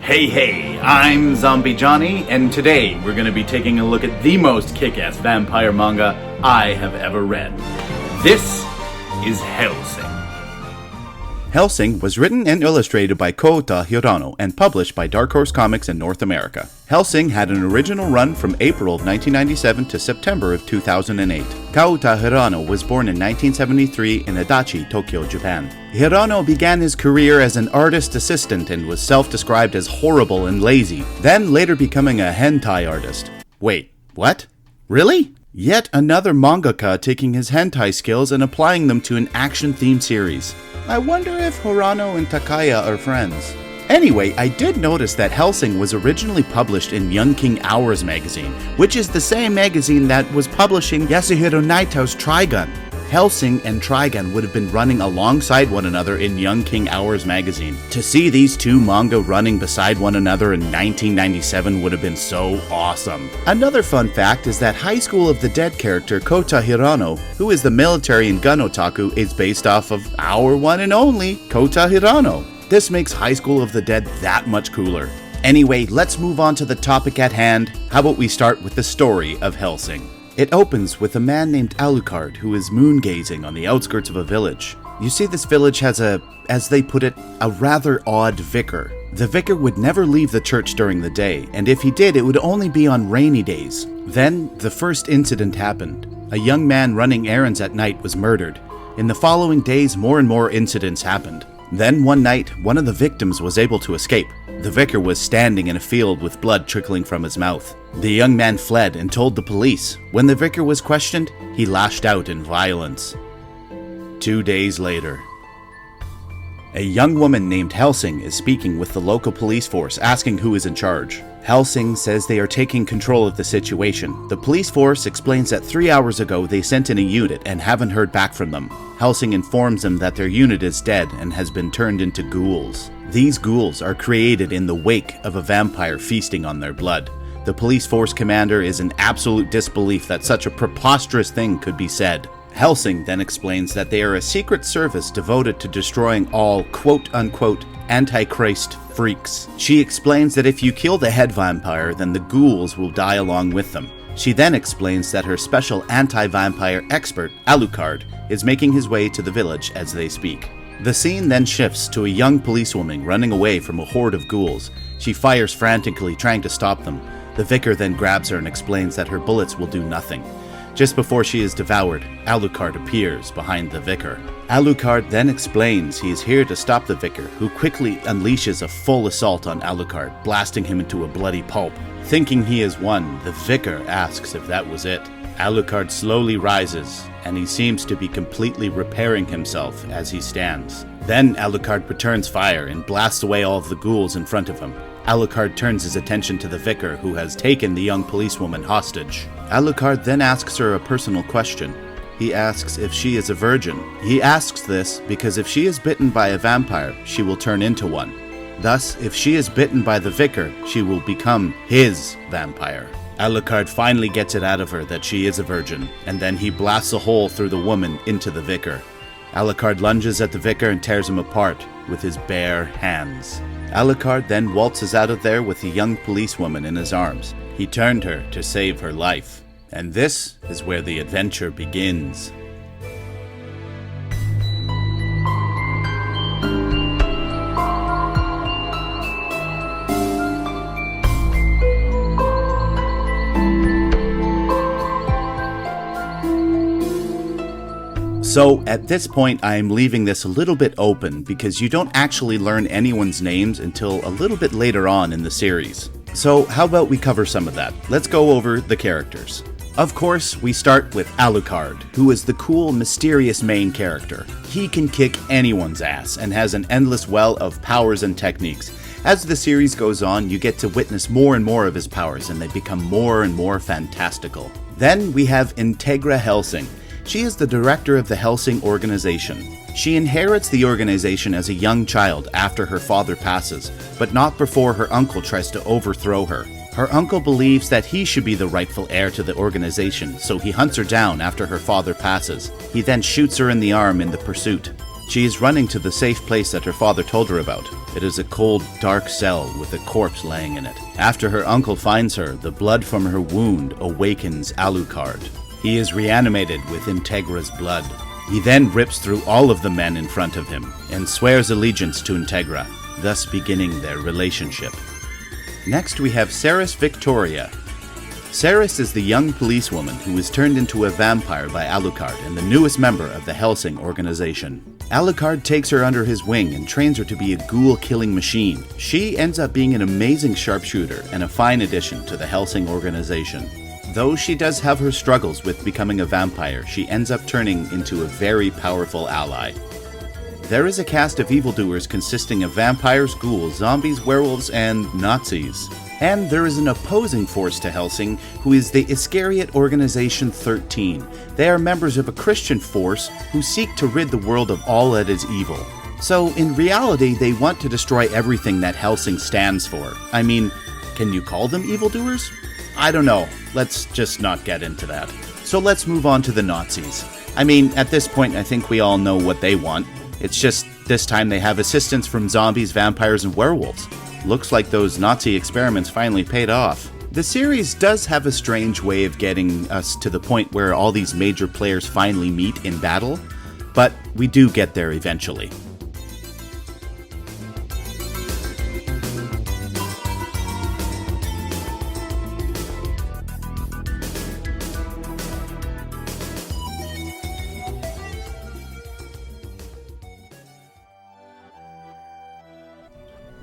Hey, I'm ZombieJohnny, and today we're going to be taking a look at the most kick-ass vampire manga I have ever read. This is Hellsing. Hellsing was written and illustrated by Kohta Hirano and published by Dark Horse Comics in North America. Hellsing had an original run from April of 1997 to September of 2008. Kohta Hirano was born in 1973 in Adachi, Tokyo, Japan. Hirano began his career as an artist assistant and was self-described as horrible and lazy, then later becoming a hentai artist. Wait, what? Really? Yet another mangaka taking his hentai skills and applying them to an action-themed series. I wonder if Hirano and Takaya are friends. Anyway, I did notice that Hellsing was originally published in Young King Hours magazine, which is the same magazine that was publishing Yasuhiro Naito's Trigun. Hellsing and Trigun would have been running alongside one another in Young King Hours magazine. To see these two manga running beside one another in 1997 would have been so awesome. Another fun fact is that High School of the Dead character Kohta Hirano, who is the military and gun otaku, is based off of our one and only Kohta Hirano. This makes High School of the Dead that much cooler. Anyway, let's move on to the topic at hand. How about we start with the story of Hellsing? It opens with a man named Alucard who is moon-gazing on the outskirts of a village. You see, this village has as they put it, a rather odd vicar. The vicar would never leave the church during the day, and if he did, it would only be on rainy days. Then, the first incident happened. A young man running errands at night was murdered. In the following days, more and more incidents happened. Then one night, one of the victims was able to escape. The vicar was standing in a field with blood trickling from his mouth. The young man fled and told the police. When the vicar was questioned, he lashed out in violence. 2 days later, a young woman named Hellsing is speaking with the local police force, asking who is in charge. Hellsing says they are taking control of the situation. The police force explains that 3 hours ago they sent in a unit and haven't heard back from them. Hellsing informs them that their unit is dead and has been turned into ghouls. These ghouls are created in the wake of a vampire feasting on their blood. The police force commander is in absolute disbelief that such a preposterous thing could be said. Hellsing then explains that they are a secret service devoted to destroying all quote-unquote Antichrist freaks. She explains that if you kill the head vampire, then the ghouls will die along with them. She then explains that her special anti-vampire expert, Alucard, is making his way to the village as they speak. The scene then shifts to a young policewoman running away from a horde of ghouls. She fires frantically, trying to stop them. The vicar then grabs her and explains that her bullets will do nothing. Just before she is devoured, Alucard appears behind the vicar. Alucard then explains he is here to stop the vicar, who quickly unleashes a full assault on Alucard, blasting him into a bloody pulp. Thinking he has won, the vicar asks if that was it. Alucard slowly rises, and he seems to be completely repairing himself as he stands. Then Alucard returns fire and blasts away all of the ghouls in front of him. Alucard turns his attention to the vicar, who has taken the young policewoman hostage. Alucard then asks her a personal question. He asks if she is a virgin. He asks this because if she is bitten by a vampire, she will turn into one. Thus, if she is bitten by the vicar, she will become his vampire. Alucard finally gets it out of her that she is a virgin, and then he blasts a hole through the woman into the vicar. Alucard lunges at the vicar and tears him apart with his bare hands. Alucard then waltzes out of there with the young policewoman in his arms. He turned her to save her life. And this is where the adventure begins. So at this point, I am leaving this a little bit open because you don't actually learn anyone's names until a little bit later on in the series. So how about we cover some of that? Let's go over the characters. Of course, we start with Alucard, who is the cool, mysterious main character. He can kick anyone's ass and has an endless well of powers and techniques. As the series goes on, you get to witness more and more of his powers, and they become more and more fantastical. Then we have Integra Hellsing. She is the director of the Hellsing organization. She inherits the organization as a young child after her father passes, but not before her uncle tries to overthrow her. Her uncle believes that he should be the rightful heir to the organization, so he hunts her down after her father passes. He then shoots her in the arm in the pursuit. She is running to the safe place that her father told her about. It is a cold, dark cell with a corpse laying in it. After her uncle finds her, the blood from her wound awakens Alucard. He is reanimated with Integra's blood. He then rips through all of the men in front of him and swears allegiance to Integra, thus beginning their relationship. Next we have Ceres Victoria. Ceres is the young policewoman who was turned into a vampire by Alucard and the newest member of the Hellsing organization. Alucard takes her under his wing and trains her to be a ghoul-killing machine. She ends up being an amazing sharpshooter and a fine addition to the Hellsing organization. Though she does have her struggles with becoming a vampire, she ends up turning into a very powerful ally. There is a cast of evildoers consisting of vampires, ghouls, zombies, werewolves, and Nazis. And there is an opposing force to Hellsing, who is the Iscariot Organization 13. They are members of a Christian force who seek to rid the world of all that is evil. So, in reality, they want to destroy everything that Hellsing stands for. I mean, can you call them evildoers? I don't know. Let's just not get into that. So let's move on to the Nazis. I mean, at this point, I think we all know what they want. It's just, this time they have assistance from zombies, vampires, and werewolves. Looks like those Nazi experiments finally paid off. The series does have a strange way of getting us to the point where all these major players finally meet in battle, but we do get there eventually.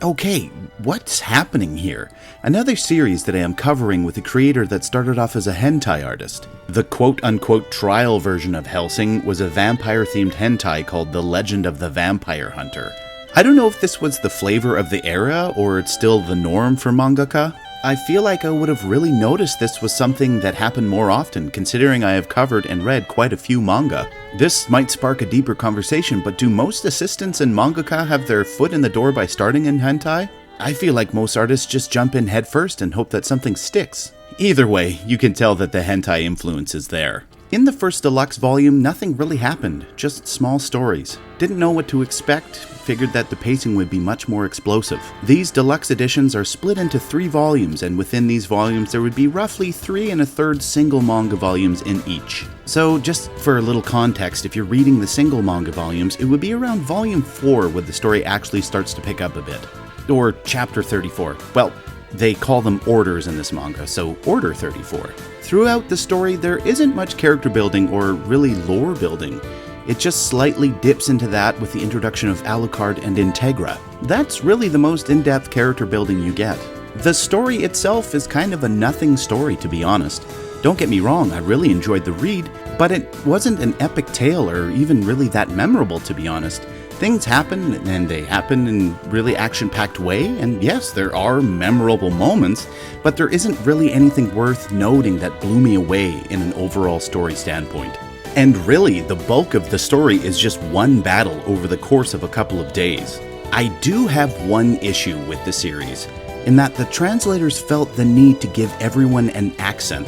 Okay, what's happening here? Another series that I am covering with a creator that started off as a hentai artist. The quote-unquote trial version of Hellsing was a vampire-themed hentai called The Legend of the Vampire Hunter. I don't know if this was the flavor of the era or it's still the norm for mangaka. I feel like I would have really noticed this was something that happened more often, considering I have covered and read quite a few manga. This might spark a deeper conversation, but do most assistants and mangaka have their foot in the door by starting in hentai? I feel like most artists just jump in head first and hope that something sticks. Either way, you can tell that the hentai influence is there. In the first deluxe volume, nothing really happened, just small stories. Didn't know what to expect, figured that the pacing would be much more explosive. These deluxe editions are split into 3 volumes, and within these volumes there would be roughly 3 1/3 single manga volumes in each. So just for a little context, if you're reading the single manga volumes, it would be around volume 4 where the story actually starts to pick up a bit. Or chapter 34. Well, they call them orders in this manga, so order 34. Throughout the story, there isn't much character building or really lore building. It just slightly dips into that with the introduction of Alucard and Integra. That's really the most in-depth character building you get. The story itself is kind of a nothing story, to be honest. Don't get me wrong, I really enjoyed the read, but it wasn't an epic tale or even really that memorable, to be honest. Things happen, and they happen in really action-packed way, and yes, there are memorable moments, but there isn't really anything worth noting that blew me away in an overall story standpoint. And really, the bulk of the story is just one battle over the course of a couple of days. I do have one issue with the series, in that the translators felt the need to give everyone an accent.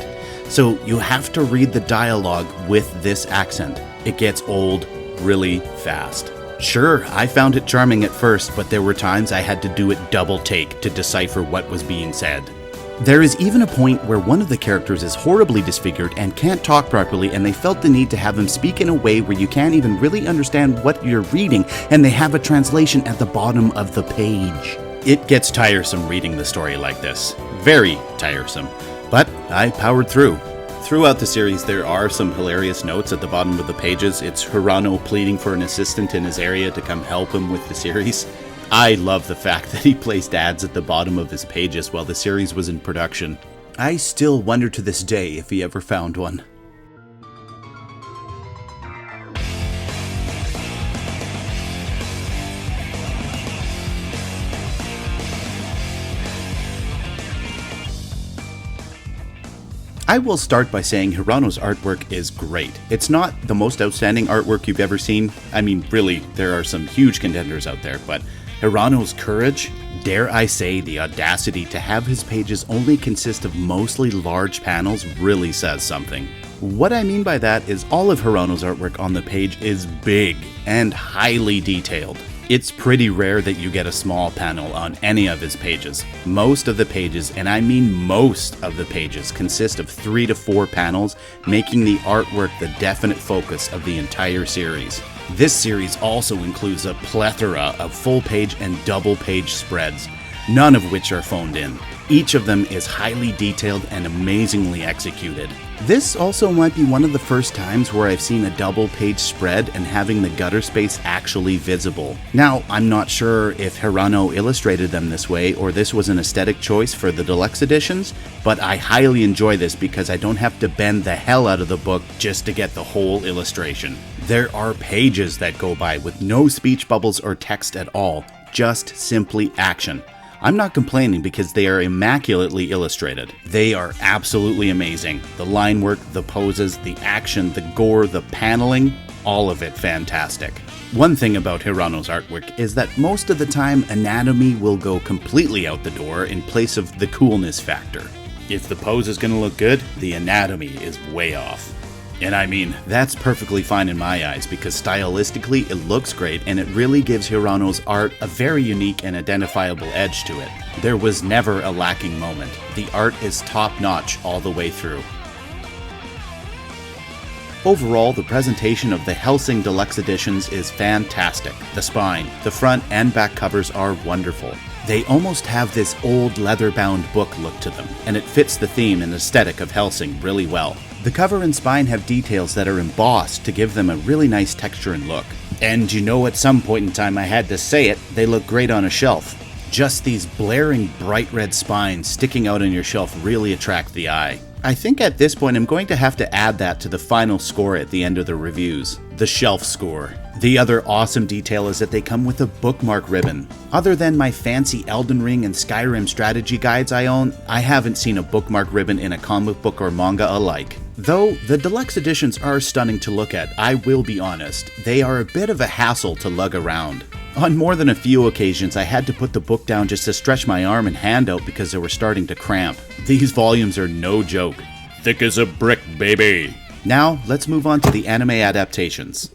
So you have to read the dialogue with this accent. It gets old really fast. Sure, I found it charming at first, but there were times I had to do it double take to decipher what was being said. There is even a point where one of the characters is horribly disfigured and can't talk properly, and they felt the need to have him speak in a way where you can't even really understand what you're reading, and they have a translation at the bottom of the page. It gets tiresome reading the story like this. Very tiresome. But I powered through. Throughout the series, there are some hilarious notes at the bottom of the pages. It's Hirano pleading for an assistant in his area to come help him with the series. I love the fact that he placed ads at the bottom of his pages while the series was in production. I still wonder to this day if he ever found one. I will start by saying Hirano's artwork is great. It's not the most outstanding artwork you've ever seen. I mean, really, there are some huge contenders out there, but Hirano's courage, dare I say the audacity to have his pages only consist of mostly large panels really says something. What I mean by that is all of Hirano's artwork on the page is big and highly detailed. It's pretty rare that you get a small panel on any of his pages. Most of the pages, and I mean most of the pages, consist of 3 to 4 panels, making the artwork the definite focus of the entire series. This series also includes a plethora of full-page and double-page spreads, none of which are phoned in. Each of them is highly detailed and amazingly executed. This also might be one of the first times where I've seen a double-page spread and having the gutter space actually visible. Now, I'm not sure if Hirano illustrated them this way or this was an aesthetic choice for the deluxe editions, but I highly enjoy this because I don't have to bend the hell out of the book just to get the whole illustration. There are pages that go by with no speech bubbles or text at all, just simply action. I'm not complaining because they are immaculately illustrated. They are absolutely amazing. The line work, the poses, the action, the gore, the paneling, all of it fantastic. One thing about Hirano's artwork is that most of the time anatomy will go completely out the door in place of the coolness factor. If the pose is going to look good, the anatomy is way off. And I mean, that's perfectly fine in my eyes because stylistically it looks great and it really gives Hirano's art a very unique and identifiable edge to it. There was never a lacking moment. The art is top-notch all the way through. Overall, the presentation of the Hellsing Deluxe editions is fantastic. The spine, the front and back covers are wonderful. They almost have this old leather-bound book look to them, and it fits the theme and aesthetic of Hellsing really well. The cover and spine have details that are embossed to give them a really nice texture and look. And you know, at some point in time I had to say it, they look great on a shelf. Just these blaring bright red spines sticking out on your shelf really attract the eye. I think at this point I'm going to have to add that to the final score at the end of the reviews. The shelf score. The other awesome detail is that they come with a bookmark ribbon. Other than my fancy Elden Ring and Skyrim strategy guides I own, I haven't seen a bookmark ribbon in a comic book or manga alike. Though the deluxe editions are stunning to look at, I will be honest, they are a bit of a hassle to lug around. On more than a few occasions, I had to put the book down just to stretch my arm and hand out because they were starting to cramp. These volumes are no joke. Thick as a brick, baby! Now, let's move on to the anime adaptations.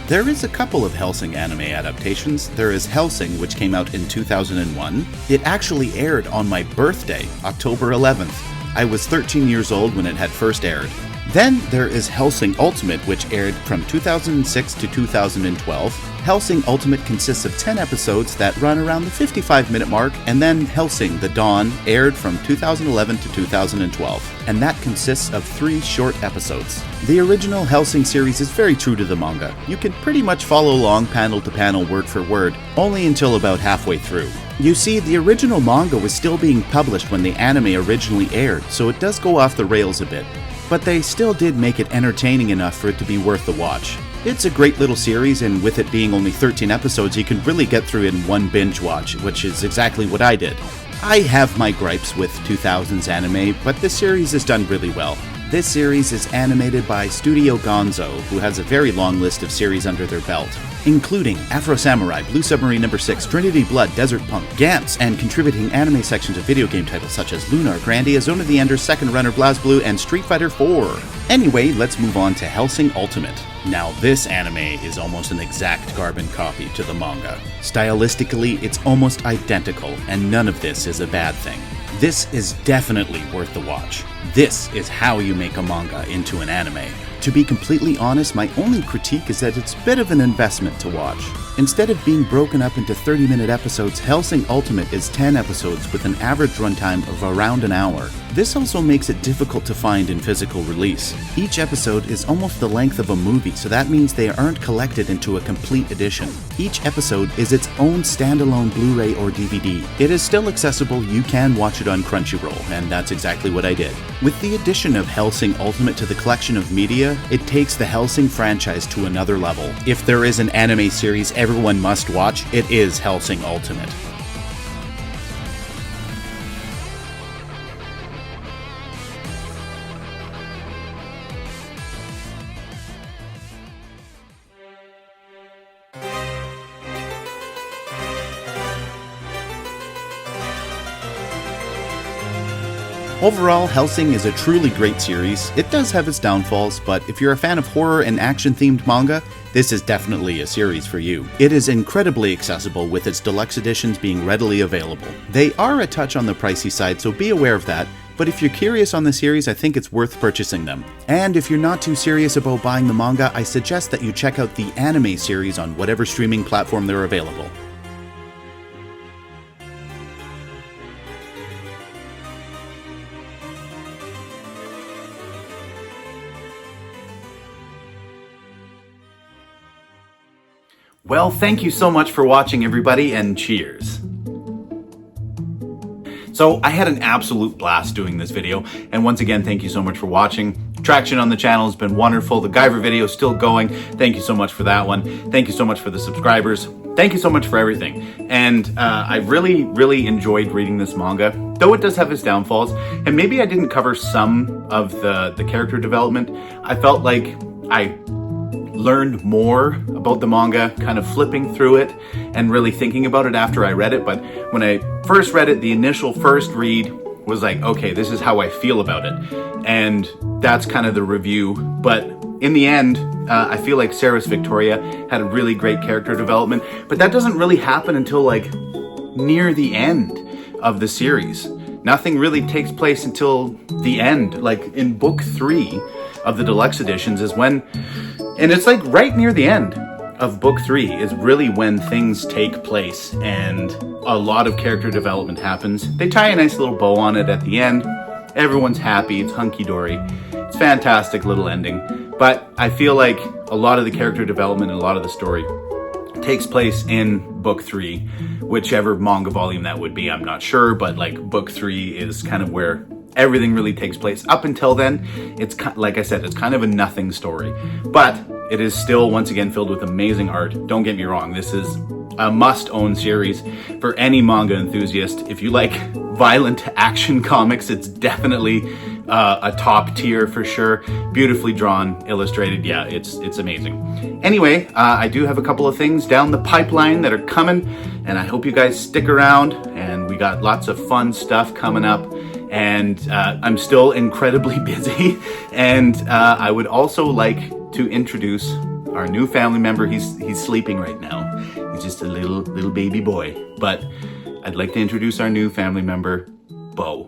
There is a couple of Hellsing anime adaptations. There is Hellsing, which came out in 2001. It actually aired on my birthday, October 11th. I was 13 years old when it had first aired. Then there is Hellsing Ultimate, which aired from 2006 to 2012. Hellsing Ultimate consists of 10 episodes that run around the 55-minute mark, and then Hellsing The Dawn aired from 2011 to 2012, and that consists of 3 short episodes. The original Hellsing series is very true to the manga. You can pretty much follow along panel to panel, word for word, only until about halfway through. You see, the original manga was still being published when the anime originally aired, so it does go off the rails a bit. But they still did make it entertaining enough for it to be worth the watch. It's a great little series, and with it being only 13 episodes, you can really get through it in one binge watch, which is exactly what I did. I have my gripes with 2000s anime, but this series is done really well. This series is animated by Studio Gonzo, who has a very long list of series under their belt, including Afro Samurai, Blue Submarine No. 6, Trinity Blood, Desert Punk, Gantz, and contributing anime sections of video game titles such as Lunar, Grandia, Zone of the Ender, Second Runner, BlazBlue, and Street Fighter 4. Anyway, let's move on to Hellsing Ultimate. Now this anime is almost an exact carbon copy to the manga. Stylistically, it's almost identical, and none of this is a bad thing. This is definitely worth the watch. This is how you make a manga into an anime. To be completely honest, my only critique is that it's a bit of an investment to watch. Instead of being broken up into 30-minute episodes, Hellsing Ultimate is 10 episodes with an average runtime of around an hour. This also makes it difficult to find in physical release. Each episode is almost the length of a movie, so that means they aren't collected into a complete edition. Each episode is its own standalone Blu-ray or DVD. It is still accessible, you can watch it on Crunchyroll, and that's exactly what I did. With the addition of Hellsing Ultimate to the collection of media, it takes the Hellsing franchise to another level. If there is an anime series everyone must watch, it is Hellsing Ultimate. Overall, Hellsing is a truly great series. It does have its downfalls, but if you're a fan of horror and action-themed manga, this is definitely a series for you. It is incredibly accessible with its deluxe editions being readily available. They are a touch on the pricey side, so be aware of that, but if you're curious on the series, I think it's worth purchasing them. And if you're not too serious about buying the manga, I suggest that you check out the anime series on whatever streaming platform they're available. Well, thank you so much for watching, everybody, and cheers. So I had an absolute blast doing this video, and once again, thank you so much for watching. Traction on the channel has been wonderful. The Guyver video is still going. Thank you so much for that one. Thank you so much for the subscribers. Thank you so much for everything. And I really enjoyed reading this manga, though it does have its downfalls. And maybe I didn't cover some of the character development. I felt like I learned more about the manga kind of flipping through it and really thinking about it after I read it. But when I first read it, the initial first read was like, okay, this is how I feel about it. And that's kind of the review. But in the end, I feel like Sarah's Victoria had a really great character development, but that doesn't really happen until like near the end of the series. Nothing really takes place until the end, like in book 3 of the deluxe editions is when, and it's like right near the end of book 3 is really when things take place and a lot of character development happens. They tie a nice little bow on it at the end. Everyone's happy, it's hunky-dory. It's a fantastic little ending. But I feel like a lot of the character development and a lot of the story takes place in book 3, whichever manga volume that would be, I'm not sure, but like book 3 is kind of where everything really takes place. Up until then, it's like I said, it's kind of a nothing story, but it is still once again filled with amazing art. Don't get me wrong, this is a must-own series for any manga enthusiast. If you like violent action comics, it's definitely a top tier for sure. Beautifully drawn, illustrated, yeah, it's amazing. Anyway, I do have a couple of things down the pipeline that are coming, and I hope you guys stick around, and we got lots of fun stuff coming up. And I'm still incredibly busy, and I would also like to introduce our new family member. He's sleeping right now. He's just a little baby boy, but I'd like to introduce our new family member, Bo.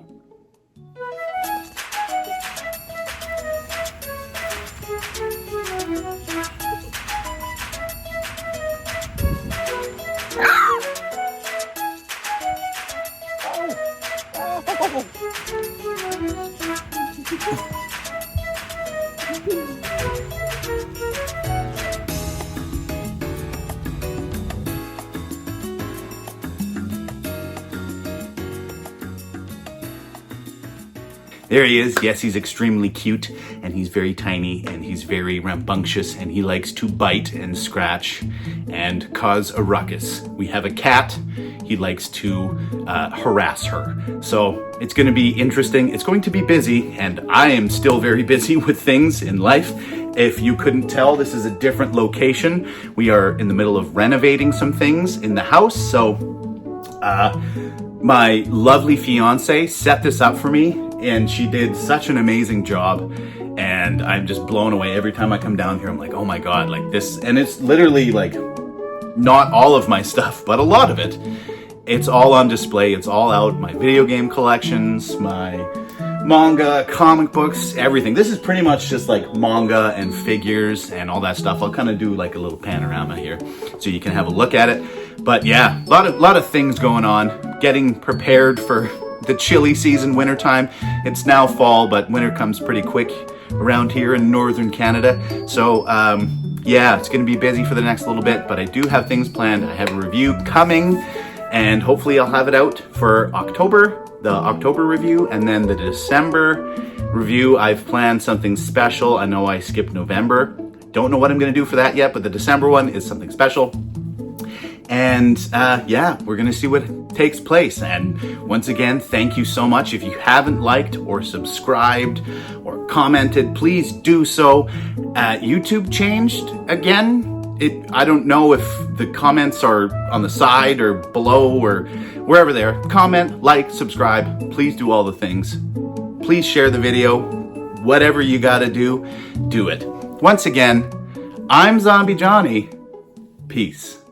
There he is. Yes, he's extremely cute, and he's very tiny, and he's very rambunctious, and he likes to bite and scratch and cause a ruckus. We have a cat. He likes to harass her. So it's going to be interesting. It's going to be busy, and I am still very busy with things in life. If you couldn't tell, this is a different location. We are in the middle of renovating some things in the house, so my lovely fiance set this up for me, and she did such an amazing job, and I'm just blown away. Every time I come down here, I'm like, oh my God, like this, and it's literally like not all of my stuff, but a lot of it. It's all on display, it's all out, my video game collections, my manga, comic books, everything. This is pretty much just like manga and figures and all that stuff. I'll kind of do like a little panorama here so you can have a look at it. But yeah, a lot of things going on, getting prepared for the chilly season, wintertime. It's now fall, but winter comes pretty quick around here in northern Canada. So yeah, it's gonna be busy for the next little bit, but I do have things planned. I have a review coming, and hopefully I'll have it out for October, the October review, and then the December review. I've planned something special. I know I skipped November. Don't know what I'm gonna do for that yet, but the December one is something special. And yeah, we're gonna see what takes place. And once again, thank you so much. If you haven't liked or subscribed or commented, please do so. YouTube changed again. I don't know if the comments are on the side or below or wherever they are. Comment, like, subscribe. Please do all the things. please share the video. Whatever you gotta do, do it. Once again, I'm ZombieJohnny. Peace.